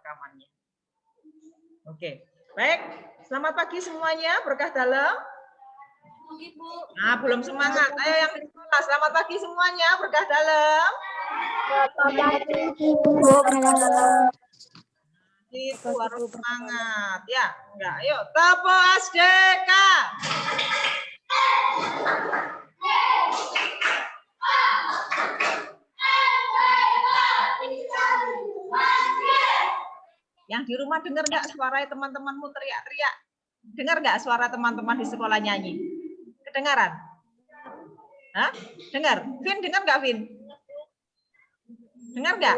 rekamannya. Oke, baik. Selamat pagi semuanya, berkah dalam. Nah, belum semangat. Ayo yang di sekolah, selamat pagi semuanya, berkah dalam. Itu harus semangat ya. Enggak, yuk Tapo Asdeka. Yang di rumah dengar nggak suara teman-temanmu teriak-teriak? Dengar nggak suara teman-teman di sekolah nyanyi? Kedengaran? Hah? Dengar? Vin, dengar nggak Vin? Dengar nggak?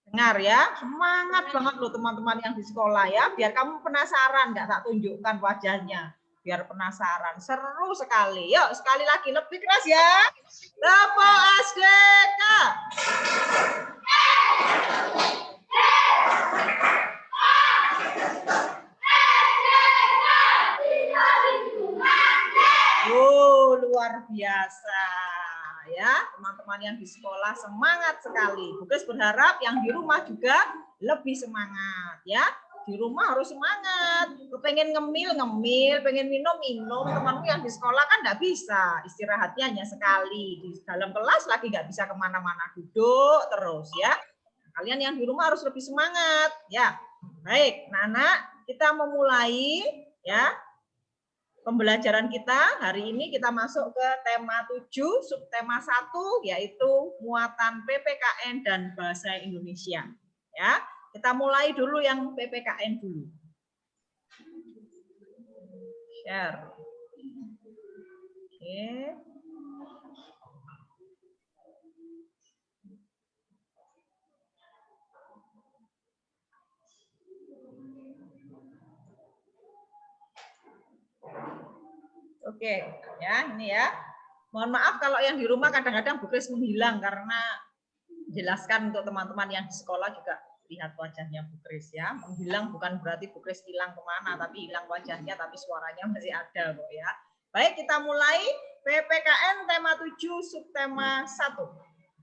Dengar ya. Semangat banget loh teman-teman yang di sekolah ya. Biar kamu penasaran, nggak tak tunjukkan wajahnya. Biar penasaran. Seru sekali. Yuk sekali lagi lebih keras ya. Tapo Asdeka. Luar biasa ya teman-teman yang di sekolah, semangat sekali. Bu Kris berharap yang di rumah juga lebih semangat ya. Di rumah harus semangat. Pengen ngemil, pengen minum. Temanmu yang di sekolah kan nggak bisa, istirahatnya hanya sekali. Di dalam kelas lagi nggak bisa kemana-mana, duduk terus ya. Kalian yang di rumah harus lebih semangat ya. Baik, Nana, kita memulai ya pembelajaran kita. Hari ini kita masuk ke tema 7, subtema 1, yaitu muatan PPKN dan bahasa Indonesia. Ya, kita mulai dulu yang PPKN dulu. Share. Oke. Oke, ya ini ya. Mohon maaf kalau yang di rumah kadang-kadang Bu Kris menghilang karena jelaskan untuk teman-teman yang di sekolah juga lihat wajahnya Bu Kris ya. Menghilang bukan berarti Bu Kris hilang kemana, tapi hilang wajahnya, tapi suaranya masih ada kok ya. Baik, kita mulai PPKN tema 7 subtema 1.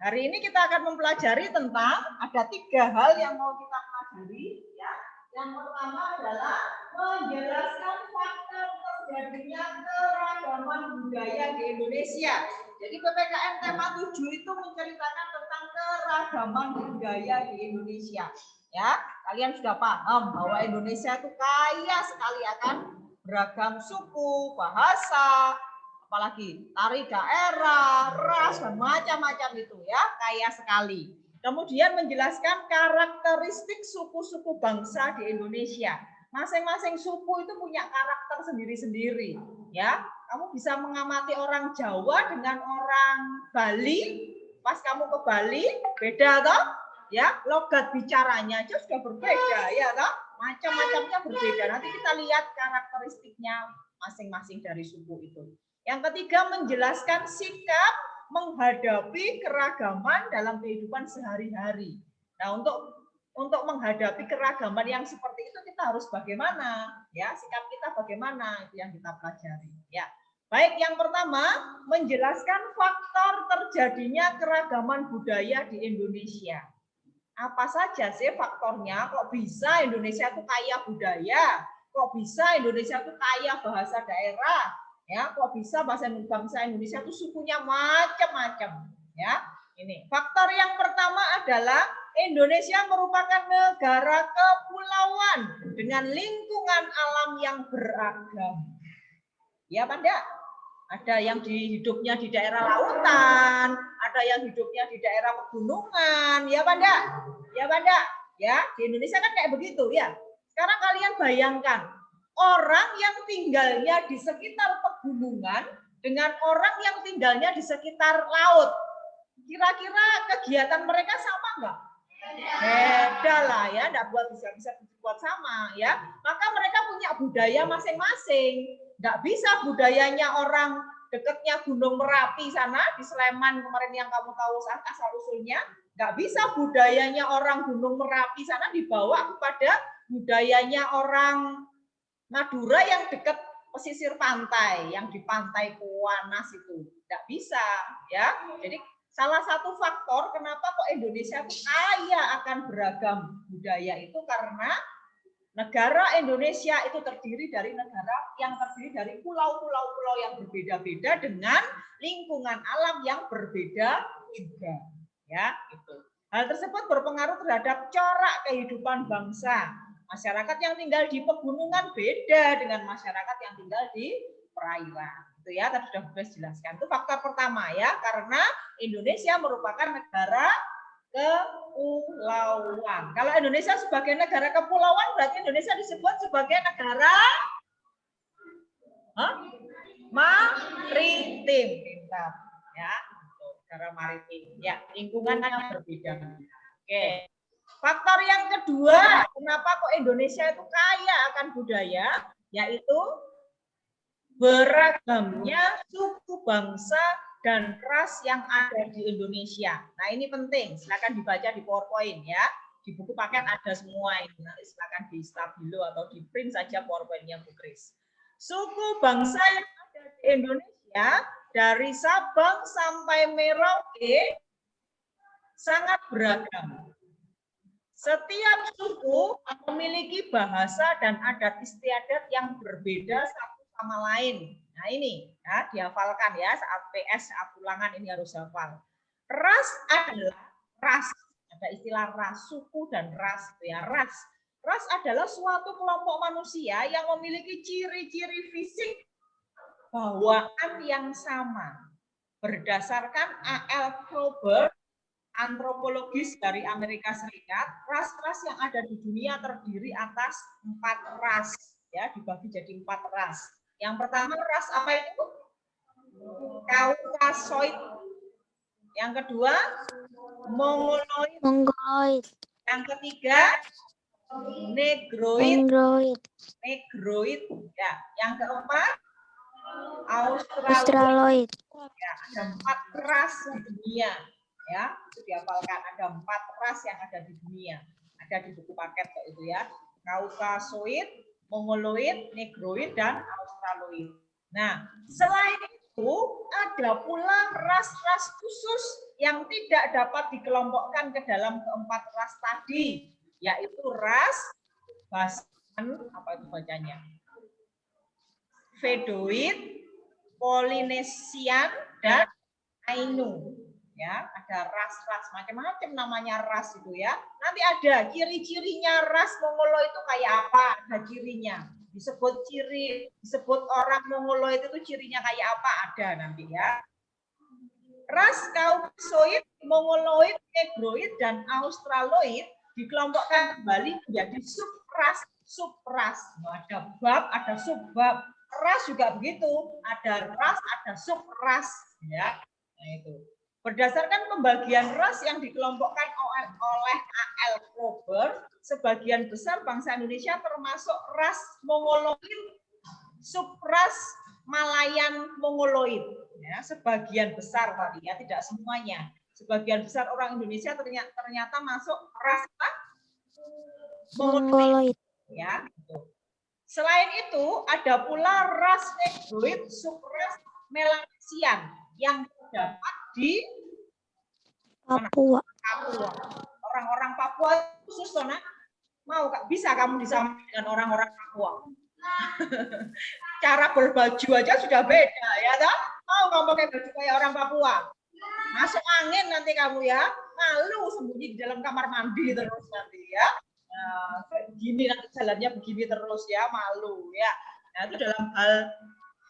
Hari ini kita akan mempelajari tentang ada 3 hal yang mau kita pelajari ya. Yang pertama adalah menjelaskan faktor terjadinya keragaman budaya di Indonesia. Jadi PPKN tema 7 itu menceritakan tentang keragaman budaya di Indonesia. Ya, kalian sudah paham bahwa Indonesia itu kaya sekali akan beragam suku, bahasa, apalagi tari daerah, ras dan macam-macam itu ya, kaya sekali. Kemudian menjelaskan karakteristik suku-suku bangsa di Indonesia. Masing-masing suku itu punya karakter sendiri-sendiri, ya. Kamu bisa mengamati orang Jawa dengan orang Bali. Pas kamu ke Bali, beda toh? Ya, logat bicaranya aja sudah berbeda, ya toh? Macam-macamnya berbeda. Nanti kita lihat karakteristiknya masing-masing dari suku itu. Yang ketiga, menjelaskan sikap menghadapi keragaman dalam kehidupan sehari-hari. Nah, untuk menghadapi keragaman yang seperti itu kita harus bagaimana? Ya, sikap kita bagaimana itu yang kita pelajari. Ya. Baik, yang pertama menjelaskan faktor terjadinya keragaman budaya di Indonesia. Apa saja sih faktornya? Kok bisa Indonesia itu kaya budaya? Kok bisa Indonesia itu kaya bahasa daerah? Ya, kok bisa bangsa Indonesia itu sukunya macam-macam, ya. Ini faktor yang pertama adalah Indonesia merupakan negara kepulauan dengan lingkungan alam yang beragam. Ya, Panda? Ada yang hidupnya di daerah lautan, ada yang hidupnya di daerah pegunungan, ya Panda? Ya Panda? Ya, di Indonesia kan kayak begitu ya. Sekarang kalian bayangkan orang yang tinggalnya di sekitar pegunungan dengan orang yang tinggalnya di sekitar laut. Kira-kira kegiatan mereka sama enggak? Beda lah ya, enggak bisa dibuat sama ya. Maka mereka punya budaya masing-masing. Enggak bisa budayanya orang dekatnya Gunung Merapi sana di Sleman kemarin yang kamu tahu asal usulnya, enggak bisa budayanya orang Gunung Merapi sana dibawa kepada budayanya orang Madura yang dekat pesisir pantai, yang di pantai Kuanas itu. Enggak bisa ya. Jadi salah satu faktor kenapa kok Indonesia itu kaya akan beragam budaya itu karena negara Indonesia itu terdiri dari negara yang terdiri dari pulau-pulau yang berbeda-beda dengan lingkungan alam yang berbeda juga, ya itu. Hal tersebut berpengaruh terhadap corak kehidupan bangsa. Masyarakat yang tinggal di pegunungan beda dengan masyarakat yang tinggal di perairan. Itu ya, tadi sudah Bes jelaskan. Itu faktor pertama ya, karena Indonesia merupakan negara kepulauan. Kalau Indonesia sebagai negara kepulauan, berarti Indonesia disebut sebagai negara maritim. Ya, negara maritim. Ya, lingkungan yang berbeda. Oke. Faktor yang kedua, kenapa kok Indonesia itu kaya akan budaya, yaitu beragamnya suku bangsa dan ras yang ada di Indonesia. Nah, ini penting. Silakan dibaca di PowerPoint ya. Di buku paket ada semua ini. Nanti silakan di stabilo atau di print saja PowerPoint-nya Bu Kris. Suku bangsa yang ada di Indonesia dari Sabang sampai Merauke sangat beragam. Setiap suku memiliki bahasa dan adat istiadat yang berbeda satu sama lain. Nah ini ya, dihafalkan ya saat PS, saat ulangan ini harus hafal. Ras adalah ras, ada istilah ras, suku dan ras ya, ras. Ras adalah suatu kelompok manusia yang memiliki ciri-ciri fisik bawaan yang sama. Berdasarkan A.L. Froberg, antropologis dari Amerika Serikat, ras-ras yang ada di dunia terdiri atas 4 ras, ya dibagi jadi 4 ras. Yang pertama ras apa itu? Kaukasoid. Yang kedua Mongoloid. Yang ketiga Negroid. Ya. Yang keempat Australoid. Ya, ada 4 ras di dunia. Ya, itu dihafalkan, ada 4 ras yang ada di dunia, ada di buku paket itu ya, Kaukasoid, Mongoloid, Negroid, dan Australoid. Nah, selain itu ada pula ras-ras khusus yang tidak dapat dikelompokkan ke dalam keempat ras tadi, yaitu ras Basque, apa itu bacanya? Vedoid, Polynesian, dan Ainu. Ya, ada ras-ras macam-macam namanya ras itu ya. Nanti ada ciri-cirinya ras Mongoloid itu kayak apa? Ada cirinya. Disebut orang Mongoloid itu cirinya kayak apa? Ada nanti ya. Ras Kaukasoid, Mongoloid, Negroid, dan Australoid dikelompokkan kembali menjadi subras. Ada bab, ada subbab. Ras juga begitu. Ada ras, ada subras. Ya, nah itu. Berdasarkan pembagian ras yang dikelompokkan oleh A.L. Froberg, sebagian besar bangsa Indonesia termasuk ras Mongoloid, subras Malayan Mongoloid. Ya, sebagian besar tadi ya, tidak semuanya. Sebagian besar orang Indonesia ternyata masuk ras Mongoloid. Ya, gitu. Selain itu, ada pula ras Negroid, subras Melanesian yang terdapat di Papua. Orang-orang Papua khusus Sona. Mau bisa kamu disamakan dengan orang-orang Papua. Cara berbaju aja sudah beda ya toh? Mau kamu pakai baju kayak orang Papua. Masuk angin nanti kamu ya. Malu sembunyi di dalam kamar mandi terus nanti ya. Nah, begini nanti jalannya begini terus ya, malu ya. Nah, itu dalam hal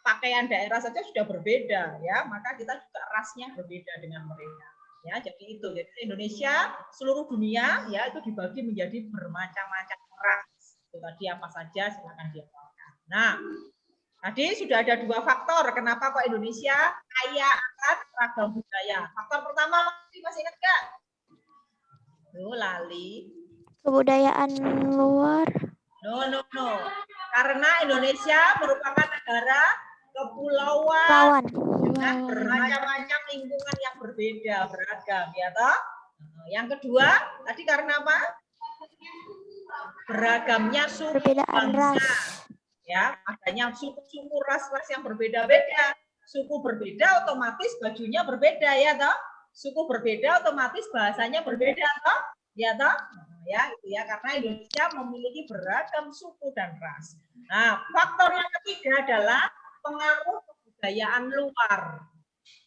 pakaian daerah saja sudah berbeda ya, maka kita juga rasnya berbeda dengan mereka ya. Jadi itu, jadi Indonesia seluruh dunia ya itu dibagi menjadi bermacam-macam ras. Itu tadi apa saja silakan dihafalkan. Nah, tadi sudah ada 2 faktor kenapa kok Indonesia kaya akan ragam budaya. Faktor pertama masih ingat nggak? Lali. Kebudayaan luar. No. Karena Indonesia merupakan negara kepulauan dengan bermacam-macam lingkungan yang berbeda, beragam, ya toh? Yang kedua, tadi karena apa? Beragamnya suku bangsa. Ya, adanya suku ras-ras yang berbeda-beda. Suku berbeda, otomatis bajunya berbeda, ya toh? suku berbeda otomatis bahasanya berbeda toh? Ya toh? Ya, itu ya, karena Indonesia memiliki beragam suku dan ras. Nah, faktor yang ketiga adalah pengaruh kebudayaan luar.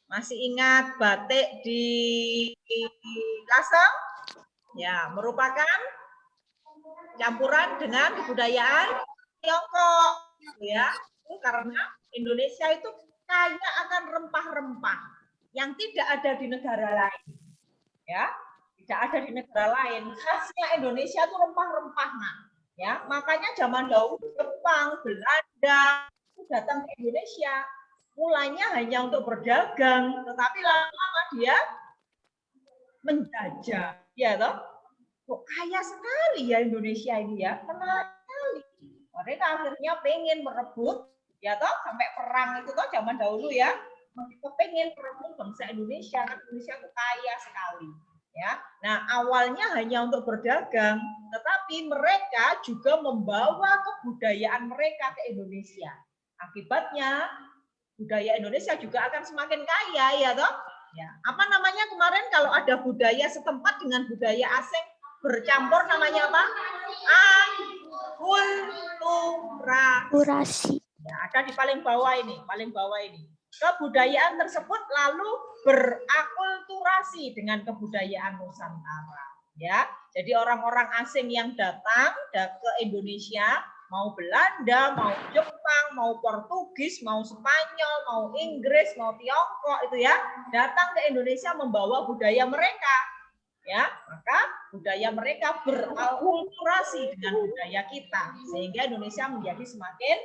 Masih ingat batik di Lasem? Ya, merupakan campuran dengan kebudayaan Tiongkok, ya. Itu karena Indonesia itu kaya akan rempah-rempah yang tidak ada di negara lain, ya. Tidak ada di negara lain. Khasnya Indonesia itu rempah-rempah, nah, ya. Makanya zaman dahulu Jepang, Belanda itu datang ke Indonesia. Mulanya hanya untuk berdagang, tetapi lama-lama dia menjajah, ya toh. Kok kaya sekali ya Indonesia ini ya, menarik sekali. Mereka akhirnya pengen merebut, ya toh, sampai perang itu toh zaman dahulu ya, mereka pengen merebut bangsa Indonesia, kan Indonesia itu kaya sekali. Ya, nah awalnya hanya untuk berdagang, tetapi mereka juga membawa kebudayaan mereka ke Indonesia. Akibatnya budaya Indonesia juga akan semakin kaya, ya toh. Ya, apa namanya kemarin kalau ada budaya setempat dengan budaya asing bercampur namanya apa? Akulturasi. Ya, ada di paling bawah ini, Kebudayaan tersebut lalu berakulturasi dengan kebudayaan Nusantara. Ya, jadi orang-orang asing yang datang ke Indonesia, mau Belanda, mau Jepang, mau Portugis, mau Spanyol, mau Inggris, mau Tiongkok itu ya, datang ke Indonesia membawa budaya mereka. Ya, maka budaya mereka berakulturasi dengan budaya kita sehingga Indonesia menjadi semakin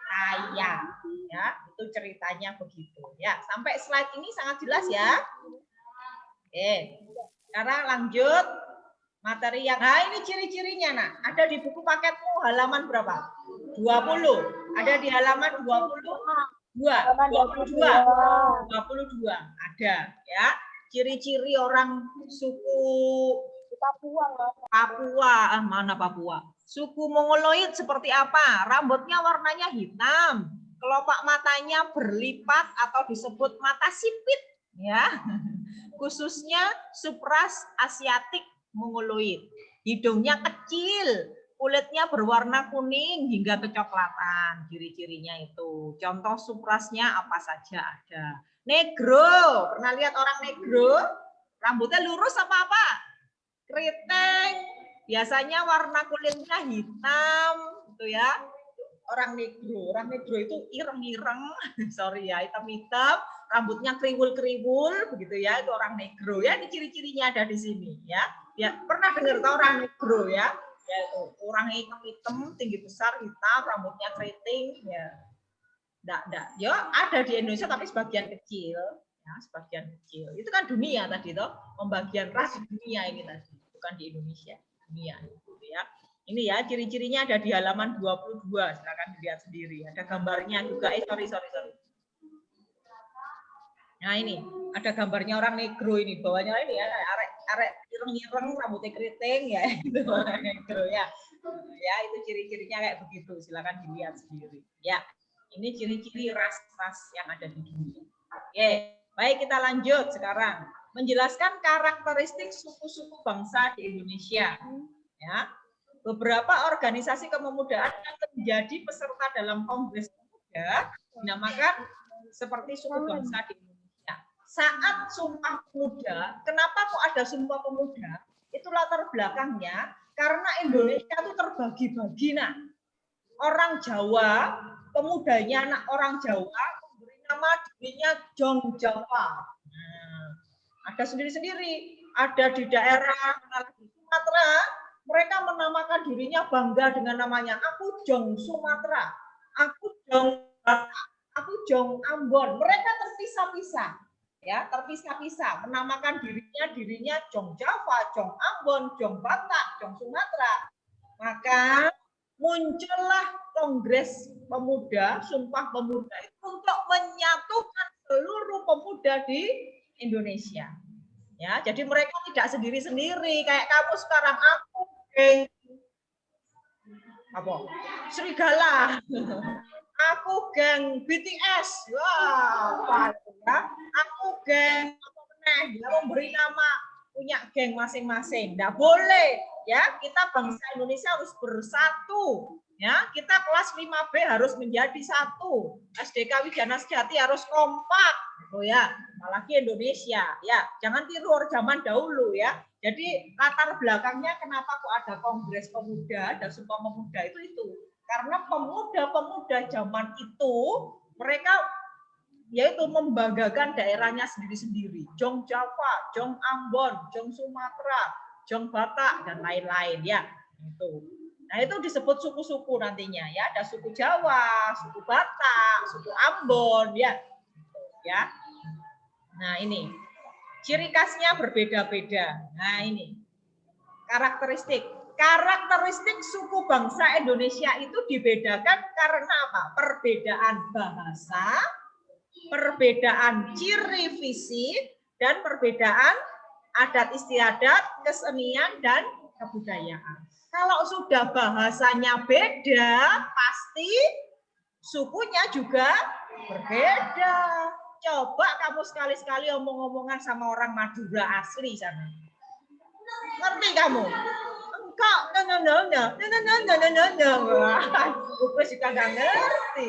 kaya. Ya, itu ceritanya begitu. Ya, sampai slide ini sangat jelas ya. Oke. Sekarang lanjut materi yang ini ciri-cirinya nah. Ada di buku paketmu halaman berapa? 20. Ada di halaman 22. Ada ya. Ciri-ciri orang suku Papua, mana Papua? Suku Mongoloid seperti apa? Rambutnya warnanya hitam, kelopak matanya berlipat atau disebut mata sipit, ya. Khususnya subras Asiatik Mongoloid. Hidungnya kecil, kulitnya berwarna kuning hingga kecoklatan. Ciri-cirinya itu. Contoh suprasnya apa saja ada. Negro, pernah lihat orang negro? Rambutnya lurus apa? Keriting, biasanya warna kulitnya hitam, gitu ya. Orang negro itu ireng-ireng, sorry ya, hitam-hitam, rambutnya kriwul-kriwul, begitu ya, itu orang negro ya. Ini ciri-cirinya ada di sini ya. Ya pernah dengar tahu orang negro ya? Ya itu orang hitam-hitam, tinggi besar, hitam, rambutnya keriting, ya. Enggak. Ya ada di Indonesia tapi sebagian kecil, ya, sebagian kecil. Itu kan dunia tadi toh, pembagian ras di dunia ini tadi, bukan di Indonesia, dunia itu ya. Ini ya ciri-cirinya ada di halaman 22, silakan dilihat sendiri. Ada gambarnya juga. Sorry. Nah, ini ada gambarnya orang negro ini, bawahnya ini ya, arek ireng-ireng, rambutnya keriting ya, itu orang negro ya. Ya, itu ciri-cirinya kayak begitu. Silakan dilihat sendiri. Ya. Ini ciri-ciri ras-ras yang ada di dunia. Oke, baik kita lanjut sekarang. Menjelaskan karakteristik suku-suku bangsa di Indonesia. Ya, beberapa organisasi kepemudaan yang menjadi peserta dalam Kongres Pemuda dinamakan seperti suku bangsa di Indonesia. Saat Sumpah Pemuda, kenapa kok ada Sumpah Pemuda? Itu latar belakangnya karena Indonesia itu terbagi-bagi. Nah, orang Jawa, pemudanya anak orang Jawa memberi nama dirinya Jong Jawa. Nah, ada sendiri-sendiri. Ada di daerah Sumatera, mereka menamakan dirinya bangga dengan namanya. Aku Jong Sumatera, aku Jong Batak, aku Jong Ambon. Mereka terpisah-pisah, ya, terpisah-pisah. Menamakan dirinya Jong Jawa, Jong Ambon, Jong Batak, Jong Sumatera. Maka muncullah Kongres Pemuda, Sumpah Pemuda itu untuk menyatukan seluruh pemuda di Indonesia. Ya, jadi mereka tidak sendiri-sendiri kayak kamu sekarang aku geng apa? Serigala. Aku geng BTS. Wah, ya. Aku geng dia memberi nama punya geng masing-masing. Nggak boleh, ya. Kita bangsa Indonesia harus bersatu, ya. Kita kelas 5B harus menjadi satu. SDK Widjana Sejati harus kompak, gitu ya. Apalagi Indonesia, ya. Jangan tiru zaman dahulu, ya. Jadi latar belakangnya kenapa kok ada Kongres Pemuda, ada Sumpah Pemuda itu. Karena pemuda-pemuda zaman itu mereka yaitu membanggakan daerahnya sendiri-sendiri. Jong Jawa, Jong Ambon, Jong Sumatera, Jong Batak dan lain-lain ya. Itu. Nah, itu disebut suku-suku nantinya ya. Ada suku Jawa, suku Batak, suku Ambon ya. Ya. Nah, ini ciri khasnya berbeda-beda. Nah, ini karakteristik suku bangsa Indonesia itu dibedakan karena apa? Perbedaan bahasa, perbedaan ciri fisik, dan perbedaan adat istiadat, kesenian, dan kebudayaan. Kalau sudah bahasanya beda, pasti sukunya juga berbeda. Coba kamu sekali-sekali omong-omongan sama orang Madura asli sana. Ngerti kamu? Enggak, enggak. Gue juga nggak ngerti.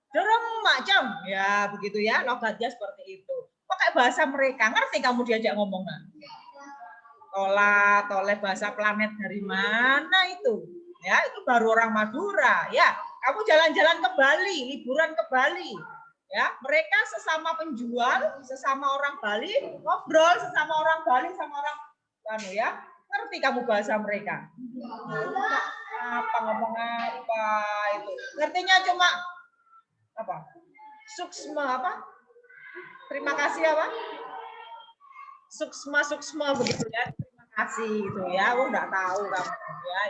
Dorong macam, ya begitu ya, logatnya seperti itu. Pakai bahasa mereka, ngerti kamu diajak ngomong nggak? Toleh bahasa planet dari mana itu? Ya, itu baru orang Madura. Ya, kamu jalan-jalan ke Bali, liburan ke Bali. Ya, mereka sesama penjual, sesama orang Bali, ngobrol sesama orang Bali sama orang ya. Ngerti kamu bahasa mereka? Apa ngomong apa itu? Ngertinya cuma apa? Suksma apa? Terima kasih apa? Suksma begitu ya. Terima kasih gitu ya. Aku nggak tahu kamu ya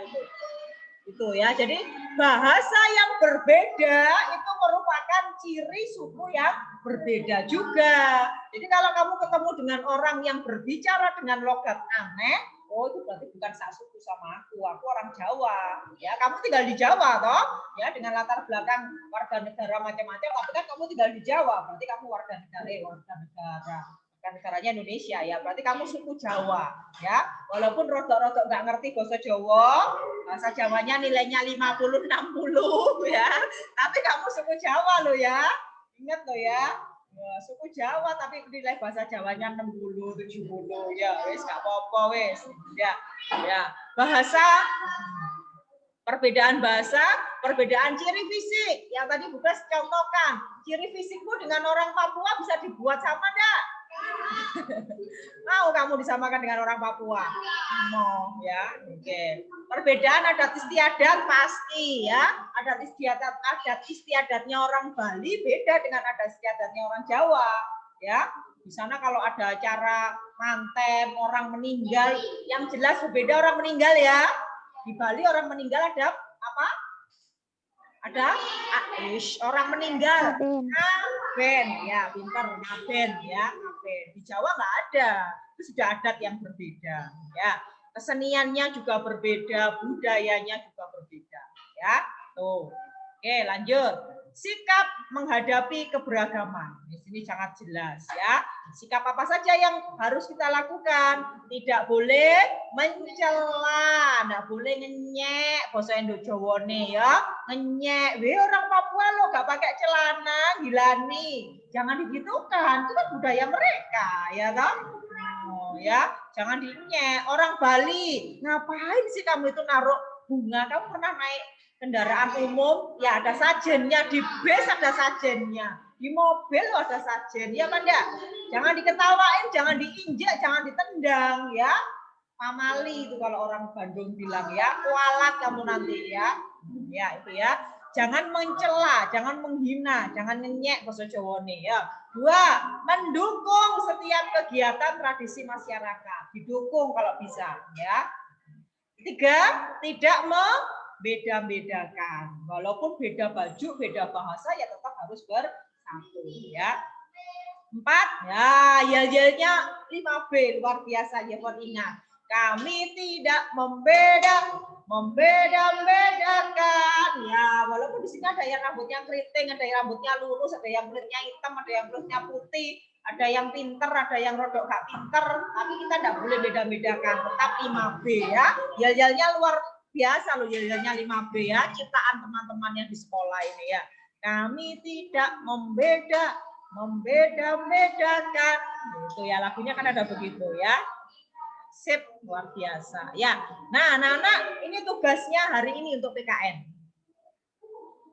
itu ya. Jadi bahasa yang berbeda itu merupakan ciri suku yang berbeda juga. Jadi kalau kamu ketemu dengan orang yang berbicara dengan logat aneh, oh itu berarti bukan suku sama aku orang Jawa. Ya, kamu tinggal di Jawa toh, ya dengan latar belakang warga negara macam-macam, tapi kan kamu tinggal di Jawa, berarti kamu warga negaranya Indonesia ya, berarti kamu suku Jawa ya. Walaupun rodok-rodok nggak ngerti bahasa Jawa, bahasa Jawanya nilainya 50-60 ya, tapi kamu suku Jawa lo ya. Ingat lo ya. Suku Jawa tapi nilai bahasa Jawanya 60-70 ya, wes gak apa-apa wes. Ya. Bahasa perbedaan bahasa, perbedaan ciri fisik. Yang tadi Bukas contohkan, ciri fisikmu dengan orang Papua bisa dibuat sama enggak? Mau kamu disamakan dengan orang Papua? Mau ya. Oke. Perbedaan adat istiadat pasti ya. Adat istiadatnya orang Bali beda dengan adat istiadatnya orang Jawa ya. Di sana kalau ada acara mantem, orang meninggal, yang jelas berbeda orang meninggal ya. Di Bali orang meninggal ada apa? Ada orang meninggal. Ngaben ya, pintar ngaben ya, ngaben. Di Jawa nggak ada. Itu sudah adat yang berbeda ya. Keseniannya juga berbeda, budayanya juga berbeda ya. Tuh. Oke, lanjut. Sikap menghadapi keberagaman. Di sini sangat jelas ya. Sikap apa saja yang harus kita lakukan? Tidak boleh mencela, tidak boleh ngenyek, bahasa Indo-Jawane ya. Ngenyek, orang Papua lo gak pakai celana, gila nih. Jangan digitukan, itu kan budaya mereka, ya kan? Oh, ya, jangan dinyek. Orang Bali, ngapain sih kamu itu naruh bunga? Kamu pernah naik kendaraan umum, ya ada sajennya, di bis ada sajennya, di mobil ada sajen, ya Pak enggak? Jangan diketawain, jangan diinjak, jangan ditendang, ya. Pamali itu kalau orang Bandung bilang ya, kualat kamu nanti ya. Ya itu ya. Jangan mencela, jangan menghina, jangan ngenyek bahasa Jawa nih ya. 2, mendukung setiap kegiatan tradisi masyarakat, didukung kalau bisa ya. 3, tidak beda-bedakan. Walaupun beda baju, beda bahasa, ya tetap harus bersatu ya. 4, ya yel-yelnya 5B luar biasa ya, ingat. Kami tidak membeda-bedakan. Ya, walaupun di sini ada yang rambutnya keriting, ada yang rambutnya lurus, ada yang kulitnya hitam, ada yang kulitnya putih. Ada yang pinter, ada yang rodok gak pinter, tapi kita tidak boleh beda-bedakan. Tetap 5B ya. Yel-yelnya luar biasa loh, yel-yelnya 5B ya. Ciptaan teman-teman yang di sekolah ini ya. Kami tidak membeda-bedakan. Itu ya, lagunya kan ada begitu ya. Sip, luar biasa. Ya. Nah, anak-anak, ini tugasnya hari ini untuk PKN.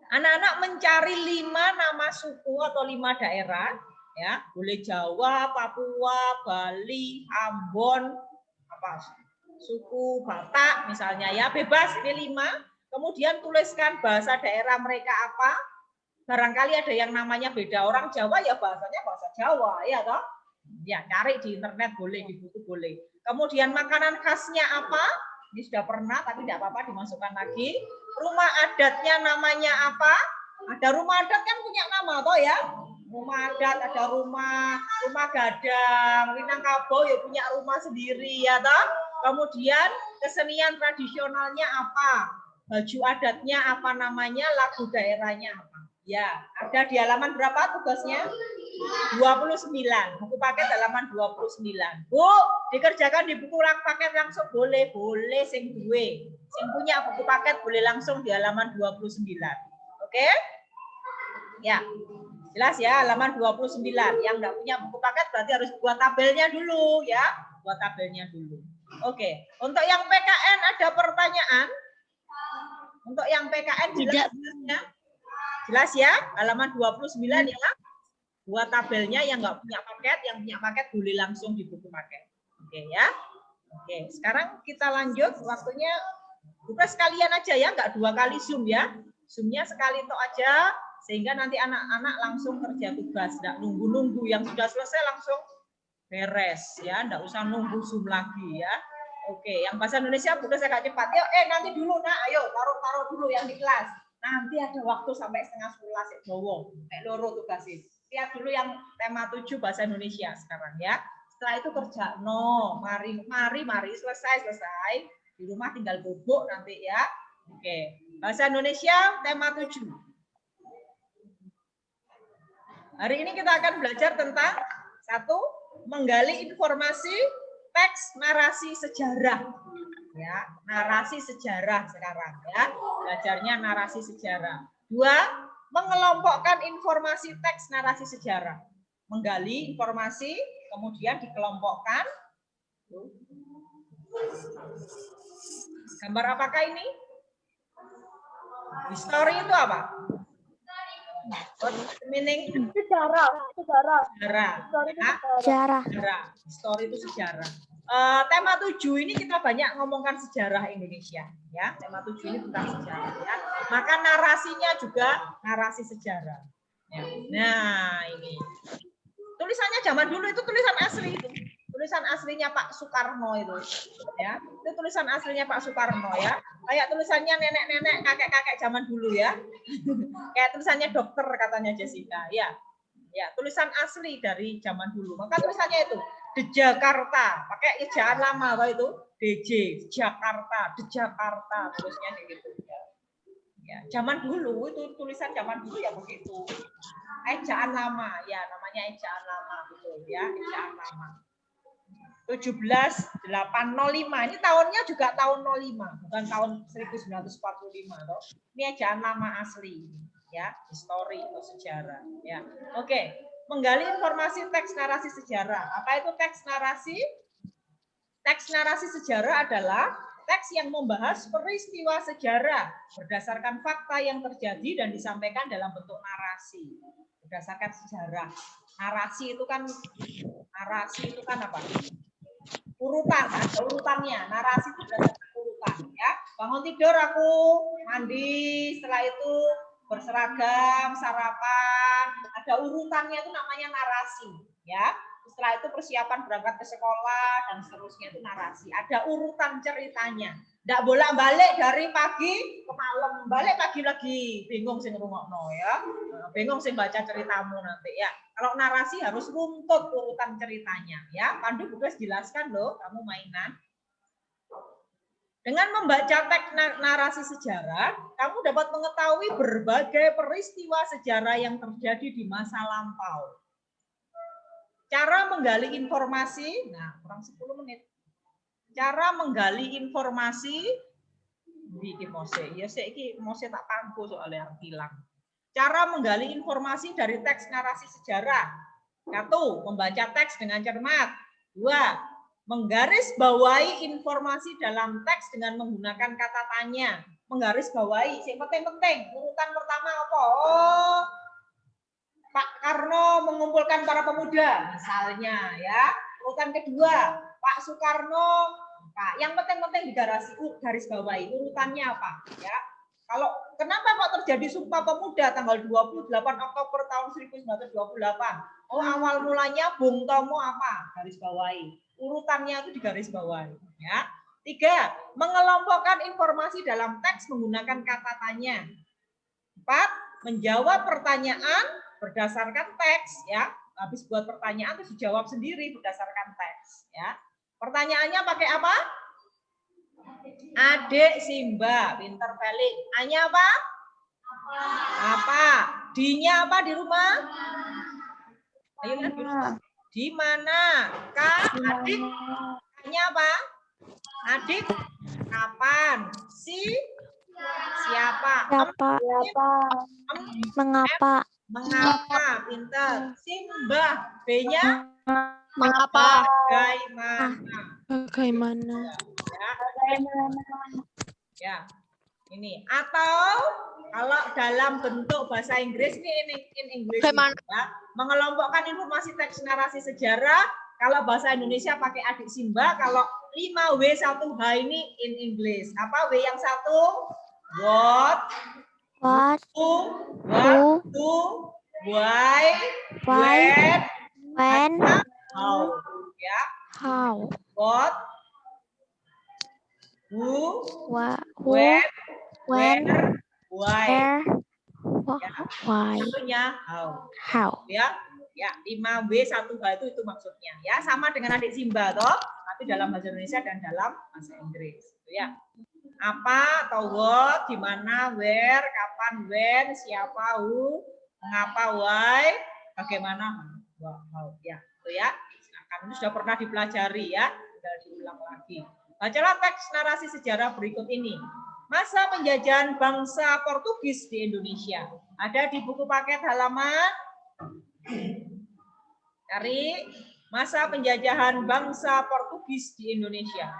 Anak-anak mencari 5 nama suku atau 5 daerah, ya, boleh Jawa, Papua, Bali, Ambon, apa suku Batak misalnya ya, bebas ini 5. Kemudian tuliskan bahasa daerah mereka apa. Barangkali ada yang namanya beda, orang Jawa ya bahasanya bahasa Jawa, ya toh? Ya, cari di internet boleh, di buku boleh. Kemudian makanan khasnya apa? Ini sudah pernah, tapi tidak apa-apa dimasukkan lagi. Rumah adatnya namanya apa? Ada rumah adat kan punya nama toh ya? Rumah adat, ada rumah gadang, Minangkabau ya punya rumah sendiri ya toh. Kemudian kesenian tradisionalnya apa? Baju adatnya apa namanya? Lagu daerahnya apa? Ya, ada di halaman berapa tugasnya? 29. Buku paket halaman 29. Bu, dikerjakan di buku paket langsung boleh, sing duwe. Sing punya buku paket boleh langsung di halaman 29. Oke? Ya. Jelas ya, halaman 29. Yang enggak punya buku paket berarti harus buat tabelnya dulu ya. Buat tabelnya dulu. Oke. Untuk yang PKN ada pertanyaan? Untuk yang PKN jelas ya? Jelas ya? Halaman 29 ya. Buat tabelnya yang nggak punya paket, yang punya paket boleh langsung di buku paket. Oke ya. Oke, sekarang kita lanjut. Waktunya bukan sekalian aja ya, nggak 2 kali Zoom ya. Zoom-nya sekali itu aja, sehingga nanti anak-anak langsung kerja tugas. Nggak nunggu-nunggu, yang sudah selesai langsung beres ya. Nggak usah nunggu Zoom lagi ya. Oke, yang bahasa Indonesia bukan saya agak cepat. Yuk, nanti dulu nak, ayo taruh dulu yang di kelas. Nanti ada waktu sampai setengah 11 ya, Bowo. Loro tugasin. Lihat dulu yang tema 7 bahasa Indonesia sekarang ya. Setelah itu kerja mari selesai. Di rumah tinggal bubuk nanti ya. Oke. Bahasa Indonesia tema 7. Hari ini kita akan belajar tentang 1, menggali informasi teks narasi sejarah. Ya, narasi sejarah sekarang ya. Belajarnya narasi sejarah. 2, mengelompokkan informasi teks narasi sejarah. Menggali informasi, kemudian dikelompokkan. Gambar apakah ini? History itu apa? Meaning? Sejarah. History itu sejarah. Tema 7 ini kita banyak ngomongkan sejarah Indonesia ya. Tema 7 ini tentang sejarah ya. Maka narasinya juga narasi sejarah. Ya. Nah, ini. Tulisannya zaman dulu itu tulisan asli itu. Tulisan aslinya Pak Soekarno itu ya. Itu tulisan aslinya Pak Soekarno ya. Kayak tulisannya nenek-nenek, kakek-kakek zaman dulu ya. Kayak tulisannya dokter katanya Jessica ya. Ya, tulisan asli dari zaman dulu. Maka tulisannya itu The Jakarta, pakai ejaan lama apa itu? DJ, Jakarta, The Jakarta, tulisnya gitu ya. Ya, zaman dulu itu tulisan zaman dulu ya begitu. Ejaan lama, ya namanya ejaan lama betul ya, ejaan lama. 17805. Ini tahunnya juga tahun 05, bukan tahun 1945 toh. Ini ejaan lama asli ya, histori atau sejarah ya. Oke. Menggali informasi teks narasi sejarah. Apa itu teks narasi? Teks narasi sejarah adalah teks yang membahas peristiwa sejarah berdasarkan fakta yang terjadi dan disampaikan dalam bentuk narasi. Berdasarkan sejarah. Narasi itu kan apa? Urutan, ada urutannya. Narasi itu berdasarkan urutan ya. Bangun tidur aku mandi, setelah itu berseragam, sarapan, ada urutannya itu namanya narasi, ya. Setelah itu persiapan berangkat ke sekolah dan seterusnya itu narasi. Ada urutan ceritanya. Nggak bolak-balik dari pagi ke malam, balik pagi lagi, bingung sing ngrungokno ya. Bingung sing baca ceritamu nanti ya. Kalau narasi harus runtut urutan ceritanya, ya. Pandu Bukas jelaskan loh, kamu mainan. Dengan membaca teks narasi sejarah, kamu dapat mengetahui berbagai peristiwa sejarah yang terjadi di masa lampau. Cara menggali informasi, nah kurang 10 menit. Cara menggali informasi bikin mose. Ya iki mose tak pangku soalnya hilang. Cara menggali informasi dari teks narasi sejarah. 1. Membaca teks dengan cermat. 2. Menggarisbawahi informasi dalam teks dengan menggunakan kata tanya. Menggarisbawahi, yang penting-penting. Urutan pertama apa? Oh, Pak Karno mengumpulkan para pemuda, misalnya ya. Urutan kedua, Pak Soekarno. Pak, yang penting-penting di garis bawahi urutannya apa? Ya. Kalau kenapa kok terjadi Sumpah Pemuda tanggal 28 Oktober tahun 1928? Oh, awal mulanya Bung Tomo apa? Garis bawahi. Urutannya itu di garis bawahi, ya. 3. Mengelompokkan informasi dalam teks menggunakan kata tanya. 4. Menjawab pertanyaan berdasarkan teks, ya. Habis buat pertanyaan terus dijawab sendiri berdasarkan teks, ya. Pertanyaannya pakai apa? Adik Simba, pinter Felix. A-nya apa? Apa? D-nya apa di rumah? Ayo di rumah. Di mana? K, adik. A-nya apa? Adik. Kapan? Si siapa? Siapa? Mengapa? Mengapa? Pinter. Simba. B-nya? Mengapa? Bagaimana? Ya. Ini. Atau kalau dalam bentuk bahasa Inggris ini in English ya, mengelompokkan informasi teks narasi sejarah. Kalau bahasa Indonesia pakai adik Simba. Kalau 5W1H ini in English. Apa W yang satu? What? Who? Why? When? How? Ya. How? What? Who? When? Why? Where? Why? Satunya How? Ya, ya 5W1H itu maksudnya. Ya, sama dengan adik Simba toh, tapi dalam bahasa Indonesia dan dalam bahasa Inggris. Ya. Apa atau what, di mana, where, kapan, when, siapa, who, mengapa, why, bagaimana, how. Ya, itu ya. Kamu sudah pernah dipelajari ya, tinggal diulang lagi. Bacalah teks narasi sejarah berikut ini. Masa penjajahan bangsa Portugis di Indonesia. Ada di buku paket halaman. Cari masa penjajahan bangsa Portugis di Indonesia.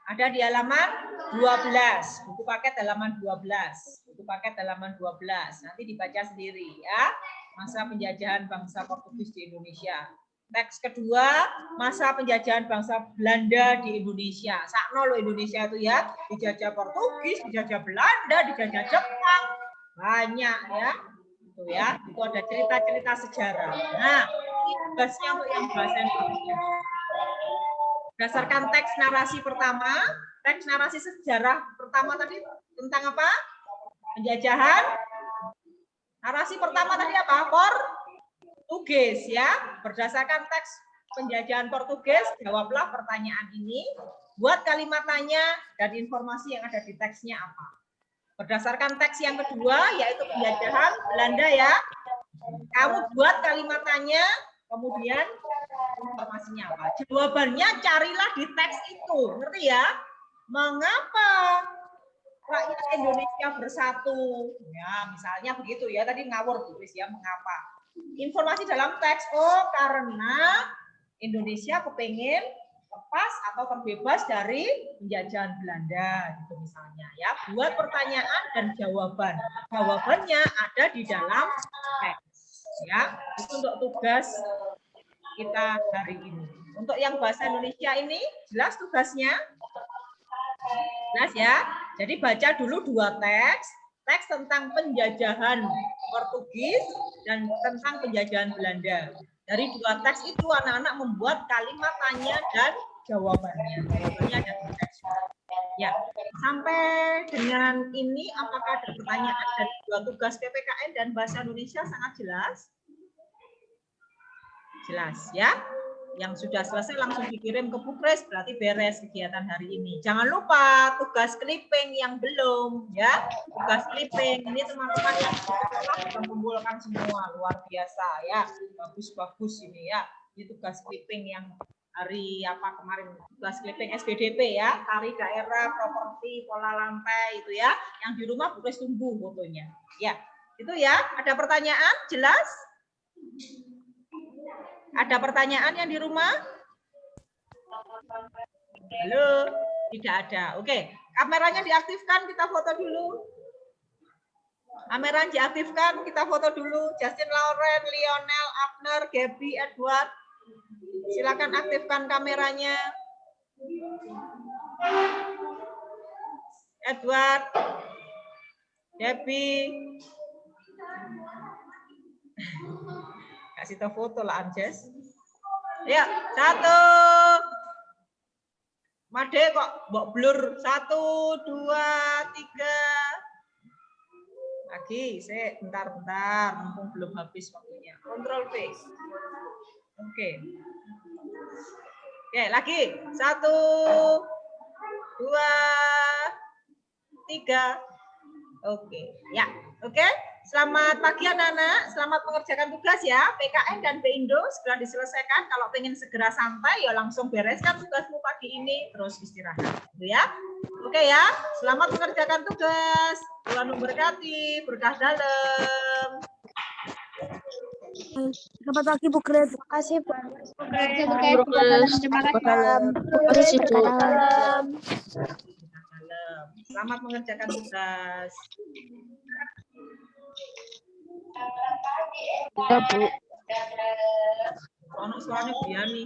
Ada di halaman 12. Buku paket halaman 12. Buku paket halaman 12. Nanti dibaca sendiri ya. Masa penjajahan bangsa Portugis di Indonesia. Teks kedua, masa penjajahan bangsa Belanda di Indonesia. Sakno lo Indonesia itu ya, dijajah Portugis, dijajah Belanda, dijajah Jepang. Banyak ya. Itu ya, itu ada cerita-cerita sejarah. Nah, ini tugasnya untuk yang bahasa Indonesia. Berdasarkan teks narasi pertama, teks narasi sejarah pertama tadi tentang apa? Penjajahan. Narasi pertama tadi apa? Portugis ya. Berdasarkan teks penjajahan Portugis, jawablah pertanyaan ini. Buat kalimat tanya dan informasi yang ada di teksnya apa. Berdasarkan teks yang kedua, yaitu penjajahan Belanda ya. Kamu buat kalimat tanya, kemudian informasinya apa. Jawabannya carilah di teks itu. Ngerti ya? Mengapa rakyat Indonesia bersatu? Ya, misalnya begitu ya. Tadi ngawur tulis ya, mengapa. Informasi dalam teks, oh karena Indonesia kepengen lepas atau terbebas dari penjajahan Belanda, gitu misalnya ya. Buat pertanyaan dan jawaban. Jawabannya ada di dalam teks. Ya, itu untuk tugas kita hari ini. Untuk yang bahasa Indonesia ini jelas tugasnya? Jelas ya? Jadi baca dulu dua teks. Teks tentang penjajahan Portugis dan tentang penjajahan Belanda. Dari dua teks itu anak-anak membuat kalimat tanya dan jawabannya. Jawabannya ada di teks. Ya, sampai dengan ini apakah ada pertanyaan dari dua tugas PPKN dan bahasa Indonesia sangat jelas? Jelas ya. Yang sudah selesai langsung dikirim ke Bukres, berarti beres kegiatan hari ini. Jangan lupa tugas clipping yang belum ya. Tugas clipping ini teman-teman yang sudah kumpulkan semua, luar biasa ya. Bagus-bagus ini ya. Ini tugas clipping yang hari apa kemarin, tugas clipping SBDP ya, tari daerah, properti, pola lantai itu ya. Yang di rumah Bu Kris tunggu fotonya. Ya, itu ya. Ada pertanyaan? Jelas? Ada pertanyaan yang di rumah? Halo? Tidak ada. Oke, kameranya diaktifkan, kita foto dulu. Kamera diaktifkan, kita foto dulu. Justin, Lauren, Lionel, Abner, Gaby, Edward. Silakan aktifkan kameranya. Edward, Gaby. Kasih tahu foto lah, Anjes. Ya, 1. Made kok mbok blur. 1, 2, 3. Lagi, bentar, mumpung belum habis waktunya. Kontrol V. Oke. Oke, lagi. 1, 2, 3. Oke, ya. Oke. Selamat pagi anak-anak. Selamat mengerjakan tugas ya. PKN dan PIndo segera diselesaikan. Kalau pengen segera santai ya langsung bereskan tugasmu pagi ini terus istirahat. Gitu ya. Oke ya. Selamat mengerjakan tugas. Tuhan memberkati, berkah dalam. Selamat pagi Bu Kris. Terima kasih, Bu. Terima kasih Bu. Selamat mengerjakan tugas. Ya Bu. Ono suaranya Biani.